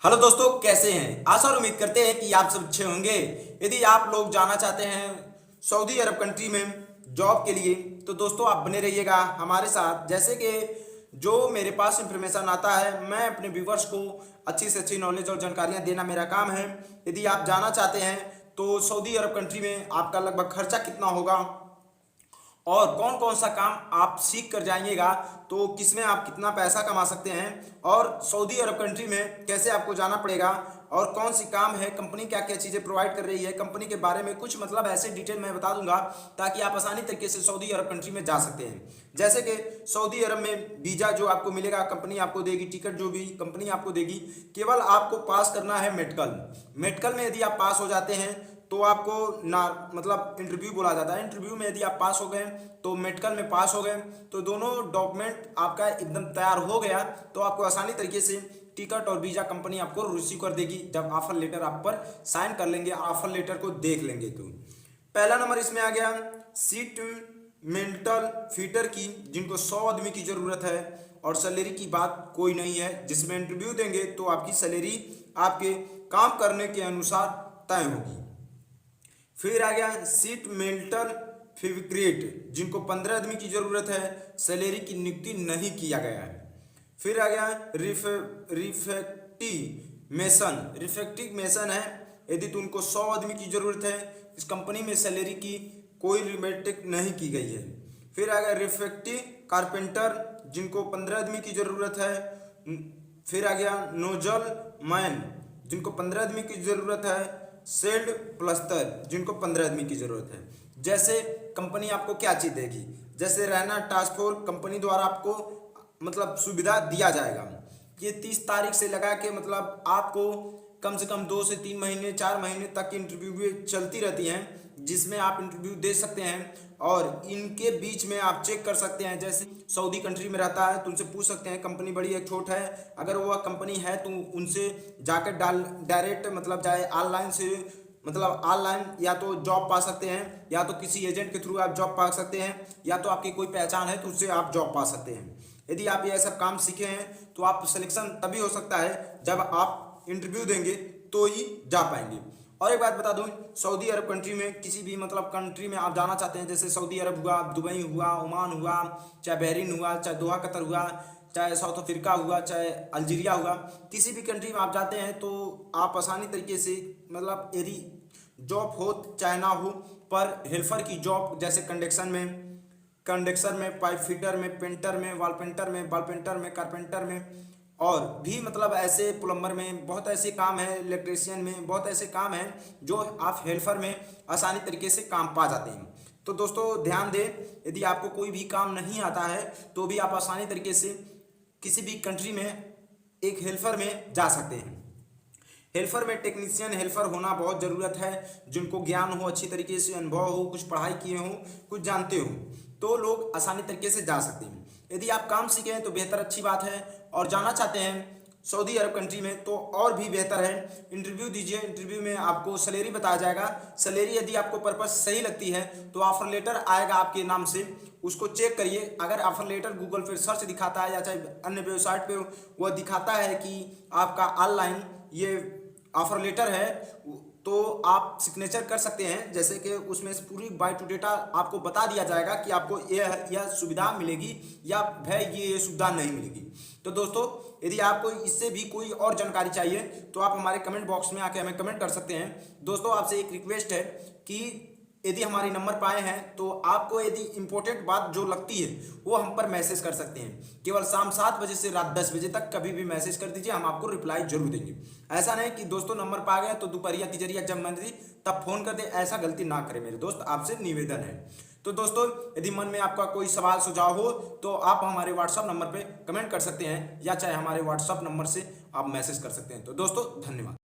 Hello दोस्तों, कैसे हैं? आशा और उम्मीद करते हैं कि आप सब अच्छे होंगे। यदि आप लोग जाना चाहते हैं सऊदी अरब कंट्री में जॉब के लिए, तो दोस्तों आप बने रहिएगा हमारे साथ। जैसे कि जो मेरे पास इंफॉर्मेशन आता है, मैं अपने व्यूवर्स को अच्छी से अच्छी नॉलेज और जानकारियां देना मेरा काम है। यदि आप जाना चाहते हैं तो सऊदी अरब कंट्री में आपका लगभग खर्चा कितना होगा और कौन कौन सा काम आप सीख कर जाइएगा, तो किसमें आप कितना पैसा कमा सकते हैं और सऊदी अरब कंट्री में कैसे आपको जाना पड़ेगा और कौन सी काम है, कंपनी क्या क्या चीज़ें प्रोवाइड कर रही है, कंपनी के बारे में कुछ मतलब ऐसे डिटेल मैं बता दूंगा ताकि आप आसानी तरीके से सऊदी अरब कंट्री में जा सकते हैं। जैसे कि सऊदी अरब में वीज़ा जो आपको मिलेगा, कंपनी आपको देगी, टिकट जो भी कंपनी आपको देगी, केवल आपको पास करना है मेडिकल। मेडिकल में यदि आप पास हो जाते हैं तो आपको ना मतलब इंटरव्यू बोला जाता है। इंटरव्यू में यदि आप पास हो गए तो मेडिकल में पास हो गए तो दोनों डॉक्यूमेंट आपका एकदम तैयार हो गया, तो आपको आसानी तरीके से टिकट और वीज़ा कंपनी आपको रिसीव कर देगी जब ऑफर लेटर आप पर साइन कर लेंगे, ऑफर लेटर को देख लेंगे। तो पहला नंबर इसमें आ गया सीट मेंटल फीटर की, जिनको 100 आदमी की ज़रूरत है और सैलरी की बात कोई नहीं है। जिसमें इंटरव्यू देंगे तो आपकी सैलरी आपके काम करने के अनुसार तय होगी। फिर आ गया सीट मेंटल फेविक्रेट, जिनको 15 आदमी की ज़रूरत है, सैलरी की नियुक्ति नहीं किया गया है। फिर आ गया रिफेक्टिव मेसन है, यदि तो उनको 100 आदमी की ज़रूरत है, इस कंपनी में सैलरी की कोई रिमेटिक नहीं की गई है। फिर आ गया रिफेक्टिव कारपेंटर, जिनको 15 आदमी की ज़रूरत है। फिर आ गया नोजल मैन, जिनको 15 आदमी की ज़रूरत है। सेल्ड प्लस्तर, जिनको 15 आदमी की ज़रूरत है। जैसे कंपनी आपको क्या चीज़ देगी, जैसे रहना ट्रांसपोर्ट कंपनी द्वारा आपको मतलब सुविधा दिया जाएगा। ये 30 तारीख से लगा के मतलब आपको कम से कम 2 से 3 महीने 4 महीने तक की इंटरव्यू भी चलती रहती हैं, जिसमें आप इंटरव्यू दे सकते हैं और इनके बीच में आप चेक कर सकते हैं। जैसे सऊदी कंट्री में रहता है तो उनसे पूछ सकते हैं कंपनी बड़ी है छोट है, अगर वह कंपनी है तो उनसे जाकर डायरेक्ट मतलब चाहे ऑनलाइन से मतलब ऑनलाइन या तो जॉब पा सकते हैं, या तो किसी एजेंट के थ्रू आप जॉब पा सकते हैं, या तो आपकी कोई पहचान है तो उससे आप जॉब पा सकते हैं। यदि आप ये सब काम सीखे हैं तो आप सिलेक्शन तभी हो सकता है जब आप इंटरव्यू देंगे तो ही जा पाएंगे। और एक बात बता दूं, सऊदी अरब कंट्री में किसी भी मतलब कंट्री में आप जाना चाहते हैं, जैसे सऊदी अरब हुआ, दुबई हुआ, ओमान हुआ, चाहे बहरीन हुआ, चाहे दोहा कतर हुआ, चाहे साउथ अफ्रीका हुआ, चाहे अल्जीरिया हुआ, किसी भी कंट्री में आप जाते हैं तो आप आसानी तरीके से मतलब यदि जॉब हो चाहे ना हो, पर हेल्पर की जॉब जैसे कंडक्शन में, पाइप फिटर में, पेंटर में, वॉल पेंटर में, बाल पेंटर में, कारपेंटर में, और भी मतलब ऐसे प्लम्बर में बहुत ऐसे काम है, इलेक्ट्रीशियन में बहुत ऐसे काम हैं जो आप हेल्पर में आसानी तरीके से काम पा जाते हैं। तो दोस्तों ध्यान दें, यदि आपको कोई भी काम नहीं आता है तो भी आप आसानी तरीके से किसी भी कंट्री में एक हेल्पर में जा सकते हैं। हेल्पर में टेक्नीशियन हेल्पर होना बहुत ज़रूरत है, जिनको ज्ञान हो, अच्छी तरीके से अनुभव हो, कुछ पढ़ाई किए हो, कुछ जानते हो, तो लोग आसानी तरीके से जा सकते हैं। यदि आप काम सीखे हैं तो बेहतर, अच्छी बात है, और जाना चाहते हैं सऊदी अरब कंट्री में तो और भी बेहतर है। इंटरव्यू दीजिए, इंटरव्यू में आपको सैलरी बताया जाएगा। सैलरी यदि आपको पर्पस सही लगती है तो ऑफर लेटर आएगा आपके नाम से, उसको चेक करिए। अगर ऑफर लेटर गूगल पे सर्च दिखाता है या चाहे अन्य वेबसाइट पे वह दिखाता है कि आपका ऑनलाइन ये ऑफर लेटर है, तो आप सिग्नेचर कर सकते हैं। जैसे कि उसमें से पूरी बायोडाटा आपको बता दिया जाएगा कि आपको यह सुविधा मिलेगी या भाई ये सुविधा नहीं मिलेगी। तो दोस्तों यदि आपको इससे भी कोई और जानकारी चाहिए तो आप हमारे कमेंट बॉक्स में आके हमें कमेंट कर सकते हैं। दोस्तों आपसे एक रिक्वेस्ट है कि यदि हमारे नंबर पाए हैं तो आपको यदि इम्पोर्टेंट बात जो लगती है वो हम पर मैसेज कर सकते हैं। केवल शाम 7 बजे से रात 10 बजे तक कभी भी मैसेज कर दीजिए, हम आपको रिप्लाई जरूर देंगे। ऐसा नहीं कि दोस्तों नंबर पा गए तो दोपहरिया तिजरिया जब मर्जी तब फोन कर दे, ऐसा गलती ना करें मेरे दोस्त, आपसे निवेदन है। तो दोस्तों यदि मन में आपका कोई सवाल सुझाव हो तो आप हमारे व्हाट्सअप नंबर पर कमेंट कर सकते हैं, या चाहे हमारे व्हाट्सअप नंबर से आप मैसेज कर सकते हैं। तो दोस्तों धन्यवाद।